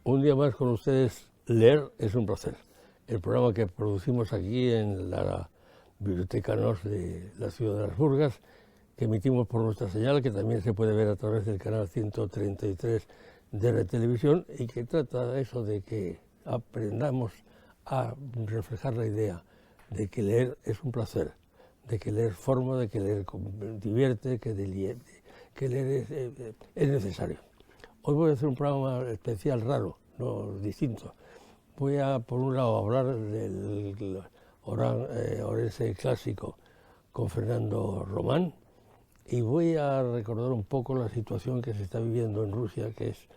Un día más con ustedes, Leer es un placer. El programa que producimos aquí en la Biblioteca NOS de la ciudad de Las Burgas, que emitimos por nuestra señal, que también se puede ver a través del canal 133 de la televisión, y que trata de eso, de que aprendamos a reflejar la idea de que leer es un placer, de que leer forma, de que leer divierte, que leer es necesario. Hoy voy a hacer un programa especial, raro, no distinto. Voy a, por un lado, hablar del Orense clásico con Fernando Román, y voy a recordar un poco la situación que se está viviendo en Rusia, que es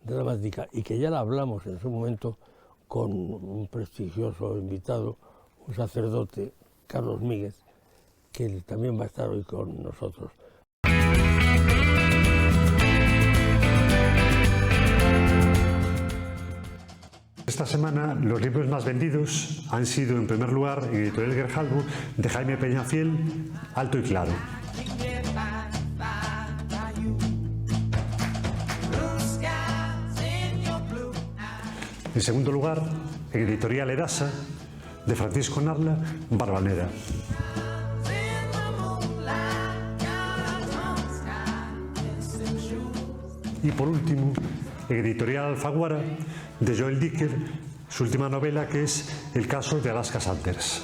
dramática, y que ya la hablamos en su momento con un prestigioso invitado, un sacerdote, Carlos Míguez, que también va a estar hoy con nosotros. Esta semana los libros más vendidos han sido, en primer lugar, en Editorial Grijalbo, de Jaime Peñafiel, Alto y Claro. En segundo lugar, en Editorial Erasa, de Francisco Narla, Barbaneda. Y por último, en Editorial Alfaguara, de Joel Dicker, su última novela, que es El caso de Alaska Sanders.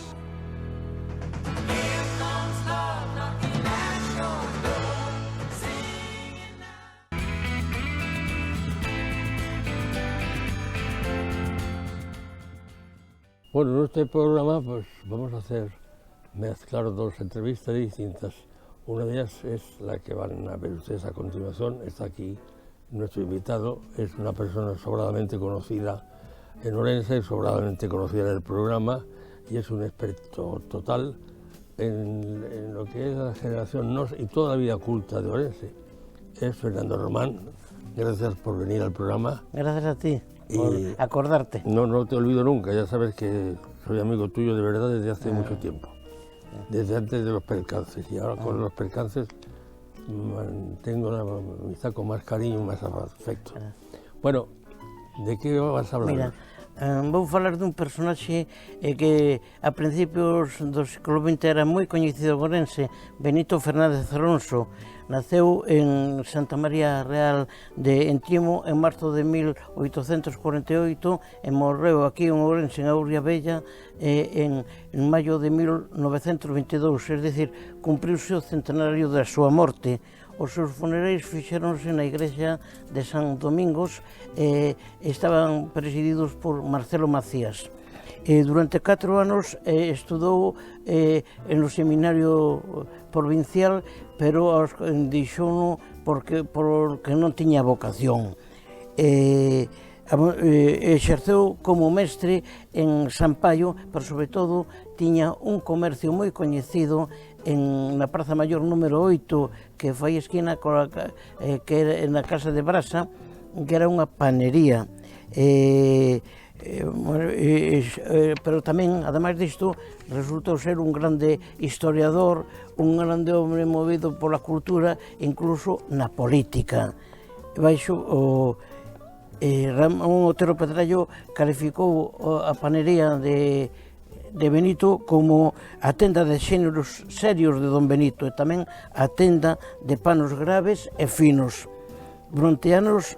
Bueno, en este programa pues vamos a mezclar dos entrevistas distintas. Una de ellas es la que van a ver ustedes a continuación. Está aquí nuestro invitado, es una persona sobradamente conocida en Orense, sobradamente conocida en el programa, y es un experto total en lo que es la generación NOS y toda la vida culta de Orense. Es Fernando Román. Gracias por venir al programa. Gracias a ti por acordarte. No te olvido nunca, ya sabes que soy amigo tuyo de verdad desde hace mucho tiempo, desde antes de los percances, y ahora con los percances mantengo la amistad con más cariño y más afecto. Bueno, de que vas a hablar? Mira, vou falar dun personaxe que a principios do século XX era moi coñecido en Orense, Benito Fernández Alonso. Naceu en Santa María Real de Entiemo en marzo de 1848 e morreu aquí en Ourense, en Auria Bella, en maio de 1922, es decir, cumpriuse o centenario da súa morte. Os seus funerais fixéronse na igrexa de San Domingos e estaban presididos por Marcelo Macías. Durante 4 anos estudou no seminario provincial, pero deixouno porque non tiña vocación. Exerceu como mestre en Sampaio, pero sobre todo tiña un comercio moi coñecido na Praza Maior número 8, que fai esquina que era na Casa de Brasa, que era unha panería. Pero tamén, ademais disto, resultou ser un grande historiador, un grande hombre movido pola cultura, incluso na política. Ramón Otero Pedrallo calificou a panería de Benito como a tenda de xéneros serios de don Benito e tamén a tenda de panos graves e finos. Durante anos,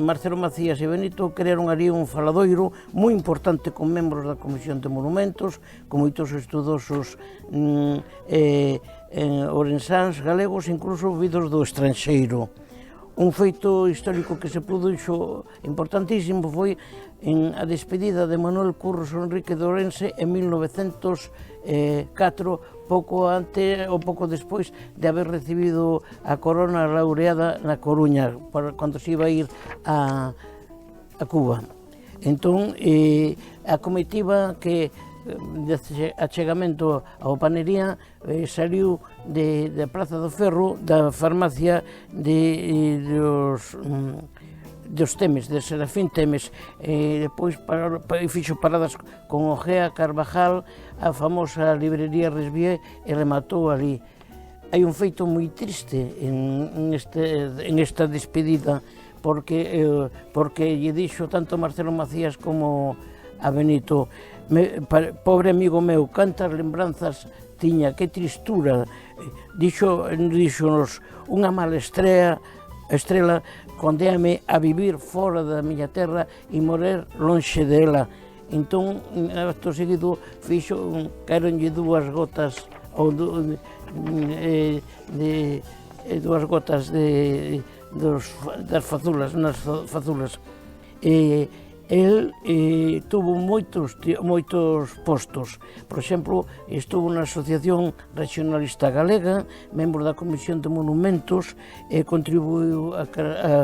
Marcelo Macías e Benito crearon ali un faladoiro moi importante con membros da Comisión de Monumentos, con moitos estudosos orensáns, galegos, incluso vidos do estranxeiro. Un feito histórico que se produxo importantísimo foi a despedida de Manuel Curros Enrique de Ourense en 1904, pouco antes ou pouco despois de haber recibido a corona laureada na Coruña, cando se iba a ir a Cuba. Entón, a comitiva que de achegamento ao panería saliu da Praza do Ferro, da farmacia dos Temes, de Serafín Temes, depois fixo paradas con Ojea, Carvajal, a famosa librería Resvié, e rematou ali. Hai un feito moi triste en esta despedida, porque lle dixo tanto Marcelo Macías como a Benito: pobre amigo meu, cantas lembranzas tiña, que tristura. Díxonos: unha mala estrela condéame a vivir fora da miña terra e morer lonxe dela. Entón, acto seguido, caeronlle dúas gotas das fazulas, nas fazulas. El tuvo moitos postos. Por exemplo, estuvo na Asociación Regionalista Galega, membro da Comisión de Monumentos, e contribuiu á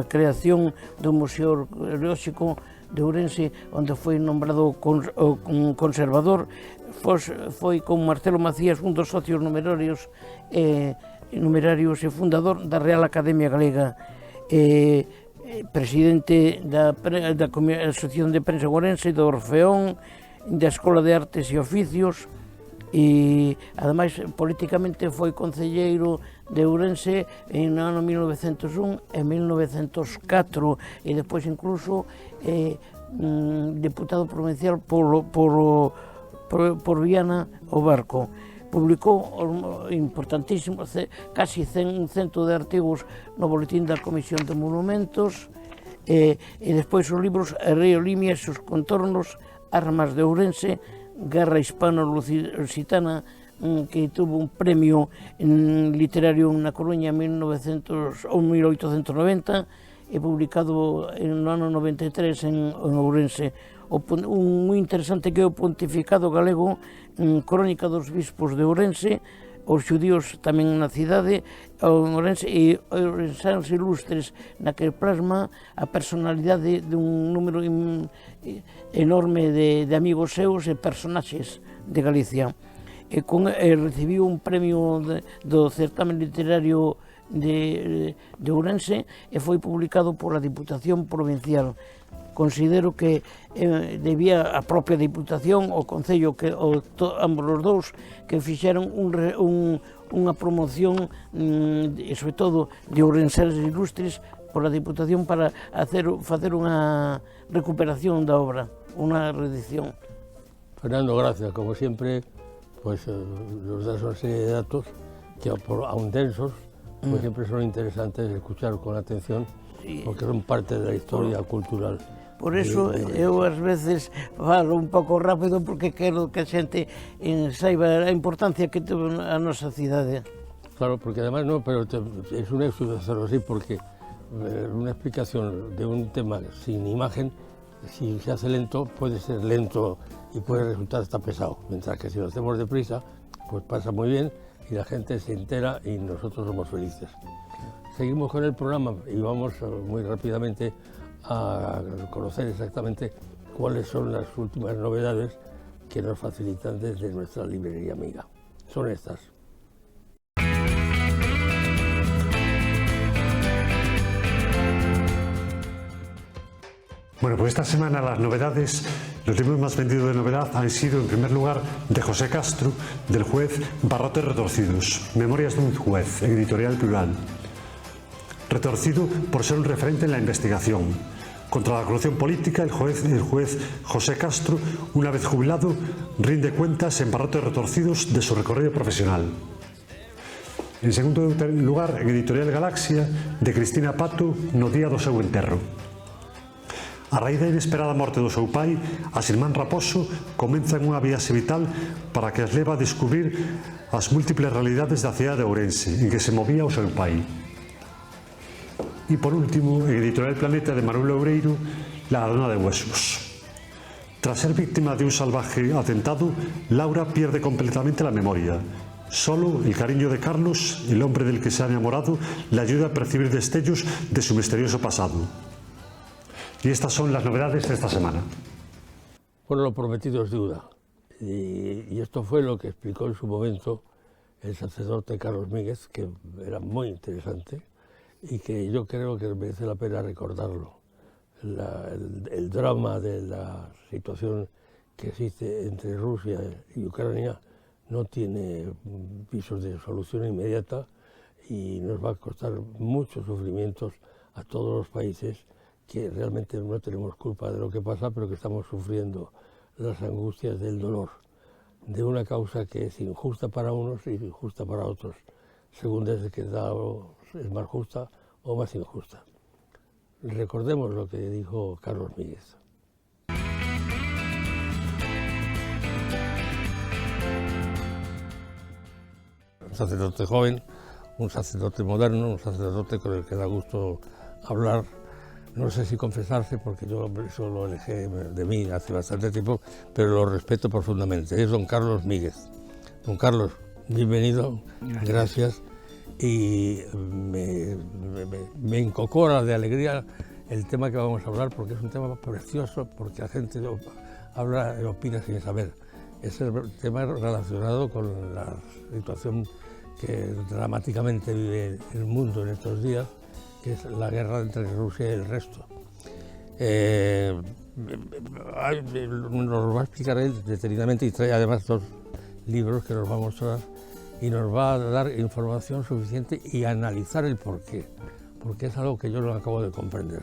creación do Museo Arqueolóxico de Ourense, onde foi nombrado conservador. Foi con Marcelo Macías un dos socios numerarios e fundador da Real Academia Galega. Presidente da Asociación de Prensa Ourense, do Orfeón, da Escola de Artes e Oficios, e ademais políticamente foi concelleiro de Ourense en ano 1901 e 1904, e depois incluso deputado provincial por Viana o Barco. Publicou importantísimos, casi 100 de artigos no Boletín da Comisión de Monumentos, e despois os libros Río Limia e sus contornos, Armas de Ourense, Guerra Hispano-Lusitana, que tuvo un premio literario na Coruña en 1890, e publicado no ano 93 en Ourense. Un moi interesante que é o Pontificado Galego, Crónica dos Bispos de Ourense, os xudíos tamén na cidade, Ourense, e ourensáns ilustres, na que plasma a personalidade dun número enorme de amigos seus e personaxes de Galicia. Recibiu un premio do certamen literario de Ourense e foi publicado pola Diputación Provincial. Considero que debía a propia Diputación, o Concello, ambos os dous, que fixeron unha promoción, e sobre todo de ourensáns ilustres, pola Diputación, para facer unha recuperación da obra, unha reedición. Fernando, gracias. Como siempre, pues nos das una serie de datos que, aun densos, pues siempre son interesantes escuchar con atención, porque son parte de la historia cultural. Por eso eu ás veces falo un pouco rápido, porque quero que a xente saiba a importancia que tuvo a nosa cidade. Claro, porque además pero es un éxito hacerlo así, porque una explicación de un tema sin imagen, si se hace lento, puede ser lento y puede resultar hasta pesado, mientras que si lo hacemos deprisa, pues pasa muy bien y la gente se entera y nosotros somos felices. Seguimos con el programa y vamos muy rápidamente a conocer exactamente cuáles son las últimas novedades que nos facilitan desde nuestra librería amiga. Son estas. Bueno, pues esta semana las novedades, los libros más vendidos de novedad han sido, en primer lugar, de José Castro, del juez Barrotes Retorcidos, Memorias de un juez, editorial Plural. Retorcido por ser un referente en la investigación. Contra la corrupción política, el juez José Castro, una vez jubilado, rinde cuentas en Barrotes Retorcidos de su recorrido profesional. En segundo lugar, en editorial Galaxia, de Cristina Pato, no día do seu enterro. A raíz da inesperada morte do seu pai, as irmán Raposo comenzan unha viaxe vital para que as leva a descubrir as múltiples realidades da cidade de Ourense, en que se movía o seu pai. Y por último, en editorial Planeta, de Manuel Loureiro, La ladrona de huesos. Tras ser víctima de un salvaje atentado, Laura pierde completamente la memoria. Solo el cariño de Carlos, el hombre del que se ha enamorado, le ayuda a percibir destellos de su misterioso pasado. Y estas son las novedades de esta semana. Bueno, lo prometido es deuda. Y esto fue lo que explicó en su momento el sacerdote Carlos Míguez, que era muy interesante y que yo creo que merece la pena recordarlo. El drama de la situación que existe entre Rusia y Ucrania no tiene visos de solución inmediata y nos va a costar muchos sufrimientos a todos los países que realmente no tenemos culpa de lo que pasa, pero que estamos sufriendo las angustias del dolor de una causa que es injusta para unos y injusta para otros, según desde qué lado es más justa o más injusta. Recordemos lo que dijo Carlos Míguez. Un sacerdote joven, un sacerdote moderno, un sacerdote con el que da gusto hablar. No sé si confesarse, porque yo eso lo alejé de mí hace bastante tiempo, pero lo respeto profundamente. Es don Carlos Míguez. Don Carlos, bienvenido, gracias. Y me encocora de alegría el tema que vamos a hablar, porque es un tema precioso, porque la gente habla y opina sin saber. Es el tema relacionado con la situación que dramáticamente vive el mundo en estos días, que es la guerra entre Rusia y el resto. Nos va a explicar él detenidamente y trae además 2 libros que nos va a mostrar y nos va a dar información suficiente y analizar el porqué, porque es algo que yo no acabo de comprender.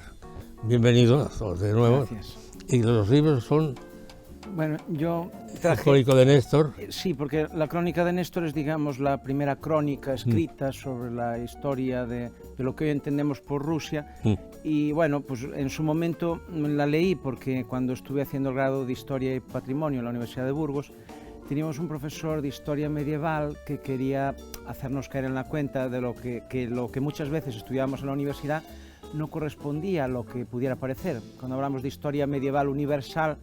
Bienvenido de nuevo. Gracias. Y los libros son... Bueno, yo El Crónico de Néstor. Sí, porque la Crónica de Néstor es, digamos, la primera crónica escrita sobre la historia de lo que hoy entendemos por Rusia. Y bueno, pues en su momento la leí porque cuando estuve haciendo el grado de Historia y Patrimonio en la Universidad de Burgos, teníamos un profesor de Historia Medieval que quería hacernos caer en la cuenta de lo que muchas veces estudiábamos en la universidad no correspondía a lo que pudiera parecer. Cuando hablamos de Historia Medieval Universal,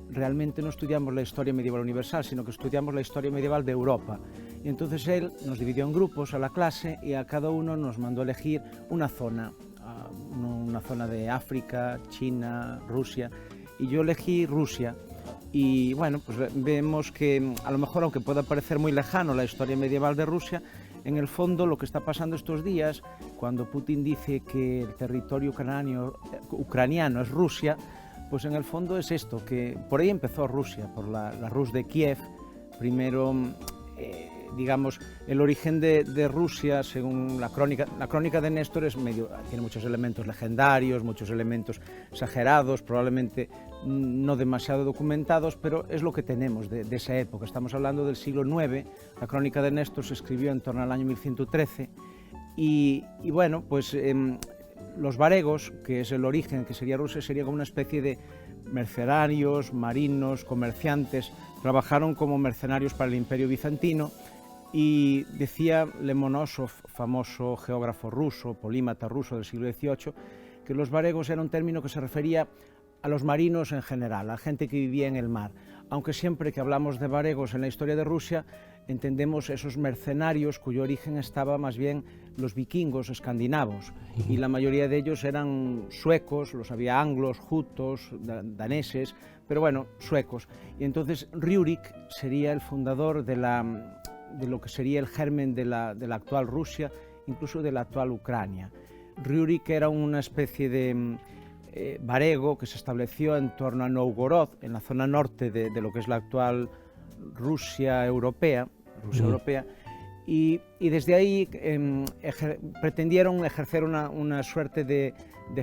realmente no estudiamos la historia medieval universal, sino que estudiamos la historia medieval de Europa. Y entonces él nos dividió en grupos a la clase y a cada uno nos mandó elegir una zona de África, China, Rusia, y yo elegí Rusia. Y bueno, pues vemos que a lo mejor, aunque pueda parecer muy lejano la historia medieval de Rusia, en el fondo lo que está pasando estos días, cuando Putin dice que el territorio ucraniano es Rusia, pues en el fondo es esto, que por ahí empezó Rusia, por la Rus de Kiev. Primero, digamos, el origen de Rusia, según la crónica de Néstor, tiene muchos elementos legendarios, muchos elementos exagerados, probablemente no demasiado documentados, pero es lo que tenemos de esa época. Estamos hablando del siglo IX, la crónica de Néstor se escribió en torno al año 1113, y bueno, pues... los varegos, que es el origen, que sería Rusia, sería como una especie de mercenarios, marinos, comerciantes. Trabajaron como mercenarios para el Imperio Bizantino y decía Lomonosov, famoso geógrafo ruso, polímata ruso del siglo XVIII, que los varegos era un término que se refería a los marinos en general, a la gente que vivía en el mar. Aunque siempre que hablamos de varegos en la historia de Rusia, entendemos esos mercenarios cuyo origen estaba más bien los vikingos escandinavos, y la mayoría de ellos eran suecos, los había anglos, jutos, daneses, pero bueno, suecos. Y entonces Rjurik sería el fundador de lo que sería el germen de la actual Rusia, incluso de la actual Ucrania. Rjurik era una especie de varego que se estableció en torno a Novgorod, en la zona norte de lo que es la actual Rusia europea, y desde ahí pretendieron ejercer una suerte de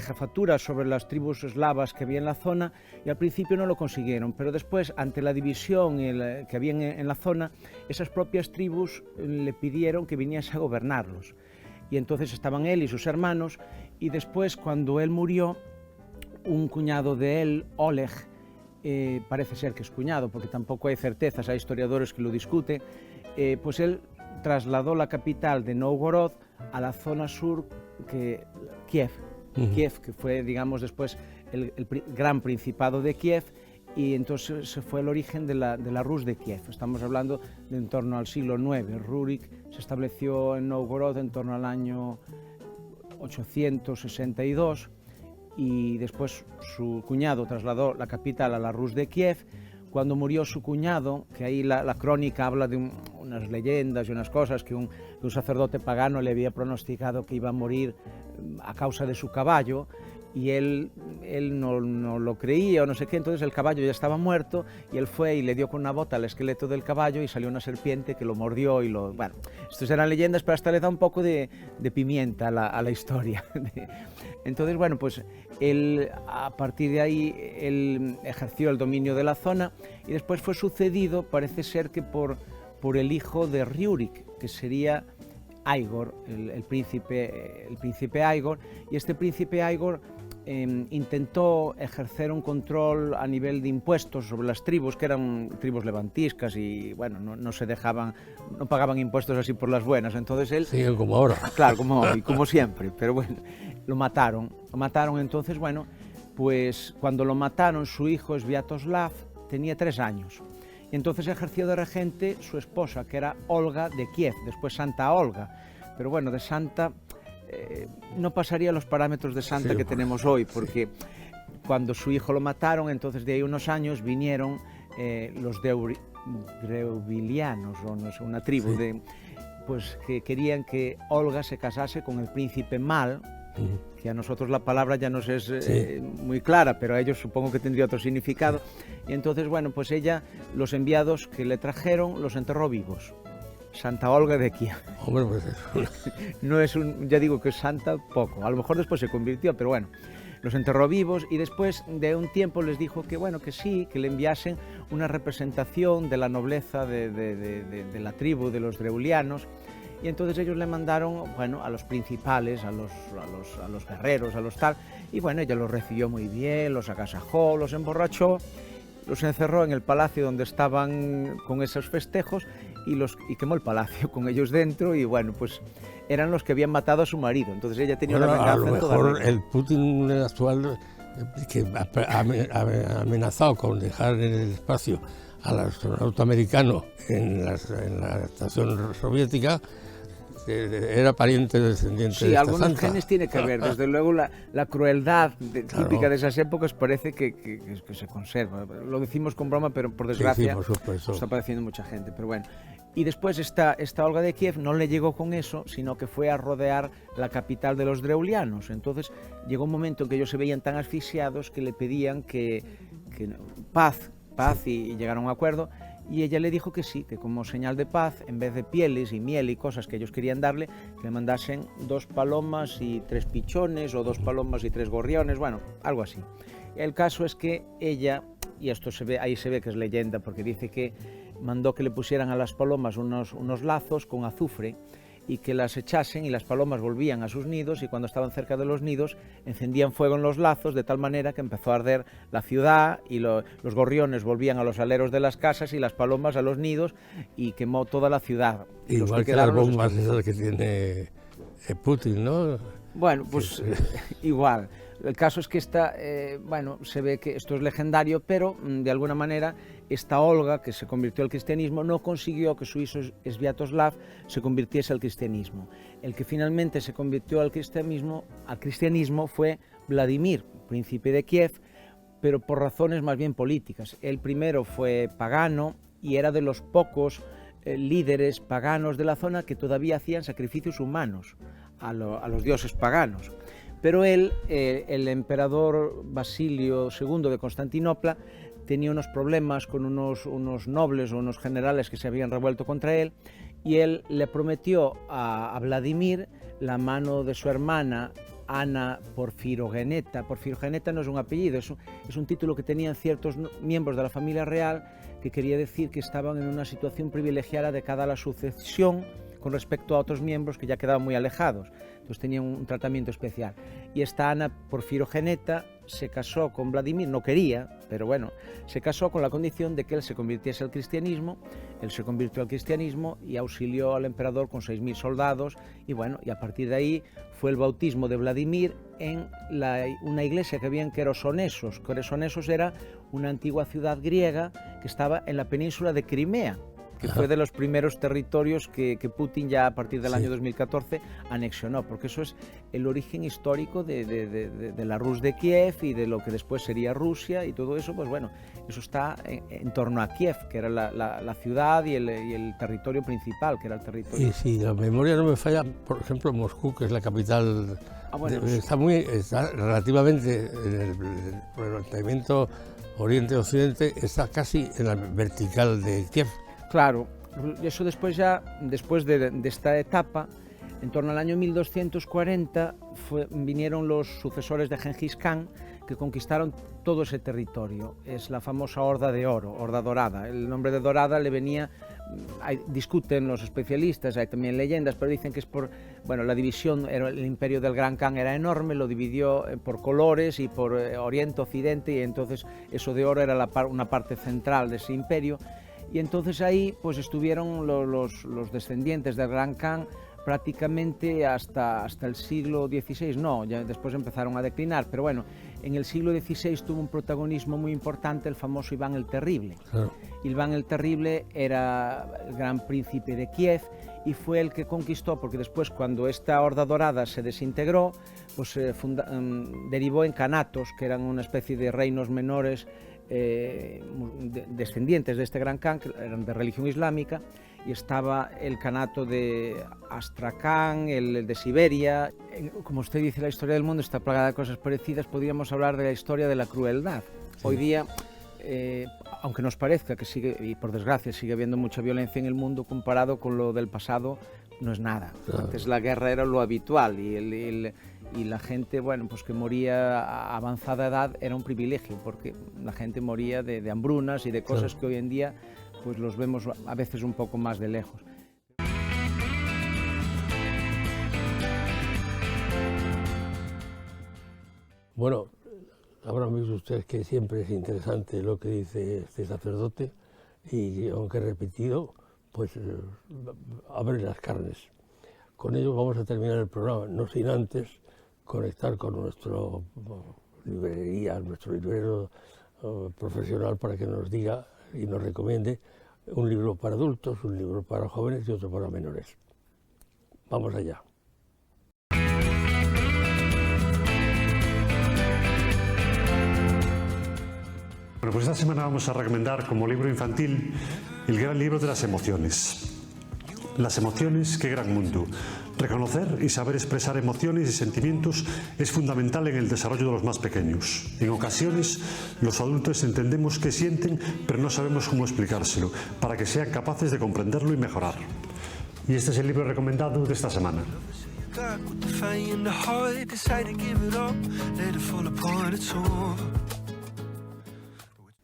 jefatura sobre las tribus eslavas que había en la zona, y al principio no lo consiguieron, pero después, ante la división que había en la zona, esas propias tribus le pidieron que viniese a gobernarlos, y entonces estaban él y sus hermanos, y después, cuando él murió, un cuñado de él, Oleg, parece ser que es cuñado, porque tampoco hay certezas, hay historiadores que lo discuten, pues él trasladó la capital de Novgorod a la zona sur, Kiev, que fue, digamos, después el gran principado de Kiev, y entonces se fue el origen de la Rus de Kiev. Estamos hablando de en torno al siglo IX. Rjurik se estableció en Novgorod en torno al año 862, y después su cuñado trasladó la capital a la Rus de Kiev. Cuando murió su cuñado, que ahí la crónica habla de unas leyendas y unas cosas, que un sacerdote pagano le había pronosticado que iba a morir a causa de su caballo, y él no lo creía o no sé qué, entonces el caballo ya estaba muerto y él fue y le dio con una bota al esqueleto del caballo y salió una serpiente que lo mordió y lo... Bueno, estas eran leyendas, pero hasta le da un poco de pimienta a la historia. Entonces, bueno, pues él, a partir de ahí, él ejerció el dominio de la zona y después fue sucedido, parece ser que por el hijo de Riurik, que sería Aigor, el príncipe Aigor, y este príncipe Aigor intentó ejercer un control a nivel de impuestos sobre las tribus, que eran tribus levantiscas y bueno, no se dejaban, no pagaban impuestos así por las buenas, entonces él... Sí, como ahora. Claro, como siempre, pero bueno, lo mataron, entonces bueno, pues cuando lo mataron su hijo Sviatoslav tenía 3 años, y entonces ejerció de regente su esposa, que era Olga de Kiev, después Santa Olga, pero bueno, de santa... no pasaría los parámetros de santa que tenemos hoy, porque cuando su hijo lo mataron, entonces de ahí unos años vinieron los Dreubilianos, o no sé, una tribu pues que querían que Olga se casase con el príncipe Mal, que a nosotros la palabra ya nos es muy clara, pero a ellos supongo que tendría otro significado, y entonces bueno, pues ella, los enviados que le trajeron, los enterró vivos. Santa Olga de Kiev. Hombre, pues no es ya digo que es santa poco, a lo mejor después se convirtió, pero bueno, los enterró vivos y después de un tiempo les dijo que bueno, que sí, que le enviasen una representación de la nobleza de la tribu de los dreulianos, y entonces ellos le mandaron, bueno, a los principales, a los guerreros, a los tal, y bueno, ella los recibió muy bien, los agasajó, los emborrachó, los encerró en el palacio donde estaban con esos festejos y quemó el palacio con ellos dentro, y bueno, pues eran los que habían matado a su marido, entonces ella tenía una venganza. A lo mejor el Putin actual, que ha amenazado con dejar en el espacio al astronauta americano en la estación soviética, era pariente descendiente de esta algunos santa. Genes tiene que ver, desde luego la crueldad típica de esas épocas parece que se conserva. Lo decimos con broma, pero por desgracia está padeciendo mucha gente, pero bueno. Y después esta Olga de Kiev no le llegó con eso, sino que fue a rodear la capital de los dreulianos. Entonces llegó un momento en que ellos se veían tan asfixiados que le pedían que paz, y llegaron a un acuerdo. Y ella le dijo que sí, que como señal de paz, en vez de pieles y miel y cosas que ellos querían darle, que le mandasen 2 palomas y 3 pichones, o 2 palomas y 3 gorriones, bueno, algo así. El caso es que ella, y esto ahí se ve que es leyenda, porque dice que mandó que le pusieran a las palomas unos lazos con azufre y que las echasen, y las palomas volvían a sus nidos, y cuando estaban cerca de los nidos encendían fuego en los lazos, de tal manera que empezó a arder la ciudad, y los gorriones volvían a los aleros de las casas y las palomas a los nidos, y quemó toda la ciudad. Igual que las bombas esas que tiene Putin, ¿no? Bueno, pues igual. El caso es que bueno, se ve que esto es legendario, pero de alguna manera esta Olga, que se convirtió al cristianismo, no consiguió que su hijo Sviatoslav se convirtiese al cristianismo. El que finalmente se convirtió al cristianismo fue Vladimir, príncipe de Kiev, pero por razones más bien políticas. Él primero fue pagano y era de los pocos líderes paganos de la zona que todavía hacían sacrificios humanos a los dioses paganos. Pero él, el emperador Basilio II de Constantinopla, tenía unos problemas con unos nobles o unos generales que se habían revuelto contra él, y él le prometió a Vladimir la mano de su hermana Ana Porfirogeneta. Porfirogeneta no es un apellido, es un título que tenían ciertos miembros de la familia real, que quería decir que estaban en una situación privilegiada de cara a la sucesión con respecto a otros miembros que ya quedaban muy alejados. Entonces tenían un tratamiento especial. Y esta Ana Porfirogeneta se casó con Vladimir, no quería, pero bueno, se casó con la condición de que él se convirtiese al cristianismo. Él se convirtió al cristianismo y auxilió al emperador con 6.000 soldados, y bueno, y a partir de ahí fue el bautismo de Vladimir en una iglesia que había en Querosonesos. Querosonesos era una antigua ciudad griega que estaba en la península de Crimea, que fue de los primeros territorios que Putin ya a partir del año 2014 anexionó, porque eso es el origen histórico de la Rus de Kiev y de lo que después sería Rusia, y todo eso, pues bueno, eso está en torno a Kiev, que era la ciudad y el territorio principal, que era el territorio. Y si la memoria no me falla, por ejemplo, Moscú, que es la capital, está relativamente en el planteamiento Oriente-Occidente, está casi en la vertical de Kiev. Claro, eso después de esta etapa, en torno al año 1240, vinieron los sucesores de Gengis Khan, que conquistaron todo ese territorio. Es la famosa Horda de Oro, Horda Dorada. El nombre de Dorada le venía, discuten los especialistas, hay también leyendas, pero dicen que es por, bueno, la división, el imperio del Gran Khan era enorme, lo dividió por colores y por Oriente, Occidente, y entonces eso de oro era una parte central de ese imperio, y entonces ahí pues estuvieron los descendientes del Gran Khan prácticamente hasta el siglo XVI, no, ya después empezaron a declinar, pero bueno, en el siglo XVI tuvo un protagonismo muy importante el famoso Iván el Terrible. Claro. Iván el Terrible era el gran príncipe de Kiev y fue el que conquistó, porque después cuando esta Horda Dorada se desintegró, pues derivó en kanatos, que eran una especie de reinos menores descendientes de este Gran Khan, que eran de religión islámica, y estaba el kanato de Astracán, el de Siberia. Como usted dice, la historia del mundo está plagada de cosas parecidas. Podríamos hablar de la historia de la crueldad. Sí. Hoy día, aunque nos parezca que sigue, y por desgracia sigue habiendo mucha violencia en el mundo, comparado con lo del pasado, no es nada. Claro. Antes la guerra era lo habitual y la gente, bueno, pues que moría a avanzada edad era un privilegio, porque la gente moría de hambrunas y de cosas claro. que hoy en día pues los vemos a veces un poco más de lejos. Bueno, habrán visto ustedes que siempre es interesante lo que dice este sacerdote y aunque repetido, pues abre las carnes. Con ello vamos a terminar el programa, no sin antes conectar con nuestro librería, nuestro librero profesional para que nos diga y nos recomiende un libro para adultos, un libro para jóvenes y otro para menores. Vamos allá. Bueno, pues esta semana vamos a recomendar como libro infantil el gran libro de las emociones. Las emociones, qué gran mundo. Reconocer y saber expresar emociones y sentimientos es fundamental en el desarrollo de los más pequeños. En ocasiones, los adultos entendemos qué sienten, pero no sabemos cómo explicárselo, para que sean capaces de comprenderlo y mejorar. Y este es el libro recomendado de esta semana.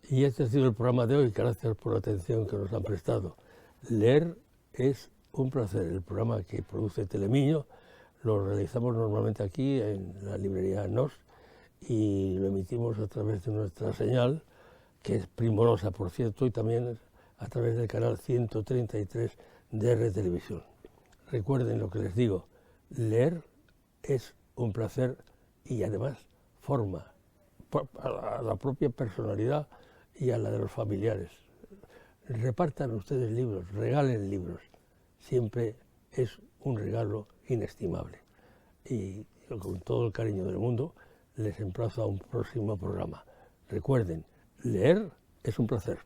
Y este ha sido el programa de hoy. Gracias por la atención que nos han prestado. Leer es un placer. El programa que produce Telemiño lo realizamos normalmente aquí en la librería NOS y lo emitimos a través de nuestra señal, que es primorosa, por cierto, y también a través del canal 133 de R Televisión. Recuerden lo que les digo, leer es un placer y además forma a la propia personalidad y a la de los familiares. Repartan ustedes libros, regalen libros. Siempre es un regalo inestimable. Y con todo el cariño del mundo, les emplazo a un próximo programa. Recuerden, leer es un placer.